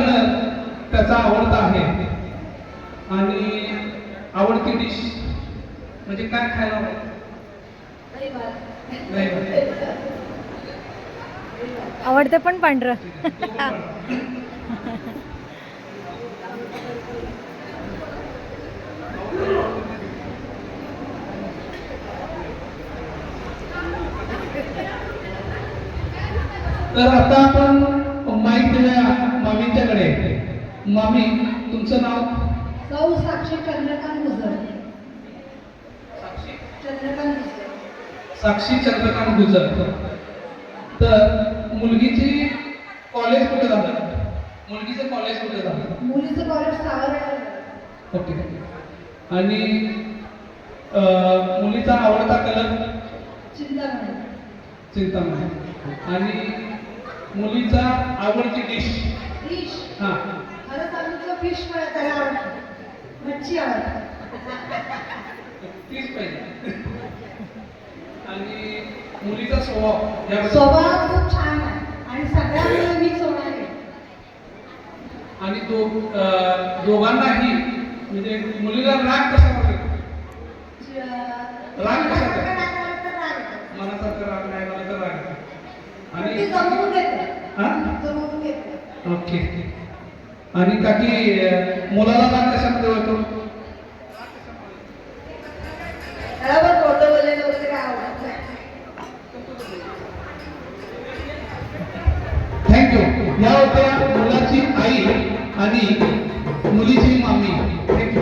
Colour त्याचा आवडता आहे आणि आवडती डिश म्हणजे काय खायला आवडतं? आवडते पण पांढरं. तर आता आपण माईक दिल्या मामींच्याकडे. मामी, तुमचं नाव? सौ साक्षी चंद्रकांत गुजर. साक्षी चंद्रकांत गुजर. साक्षी चंद्रकांत गुजर. तर मुलगीची कॉलेज कुठे झालं? मुलगीचं कॉलेज कुठे झालं? मुलीचं कॉलेज सावरणार. ओके. आणि मुलीचा आवडता कलर? चिंतामणी. चिंतामणी. आणि मुलीचा आवडती डिश? फिश. हां. खरं सांगितलं फिश मला त्याला आवडतं. मच्छी आवडतं. तीच पाहिजे. आणि मुलीचा स्वभाव? स्वभाव खूप छान आहे आणि सगळ्यांना मी सोडायला. आणि दोघांनाही म्हणजे मुलीला राग कसा वाटतो? राग कसा वाटतो? मनासारखं राग नाही, मला तर राग. आणि जमवून घेते. हां, जमवून घेते. ओके. आणि काकी मुलाला राग कशामध्ये होतो? बरोबर खोटं बोललेलं वगैरे काय आवडत नाही. थँक्यू. या होत्या मुलाची आई आणि मुलीची मामी. थँक्यू.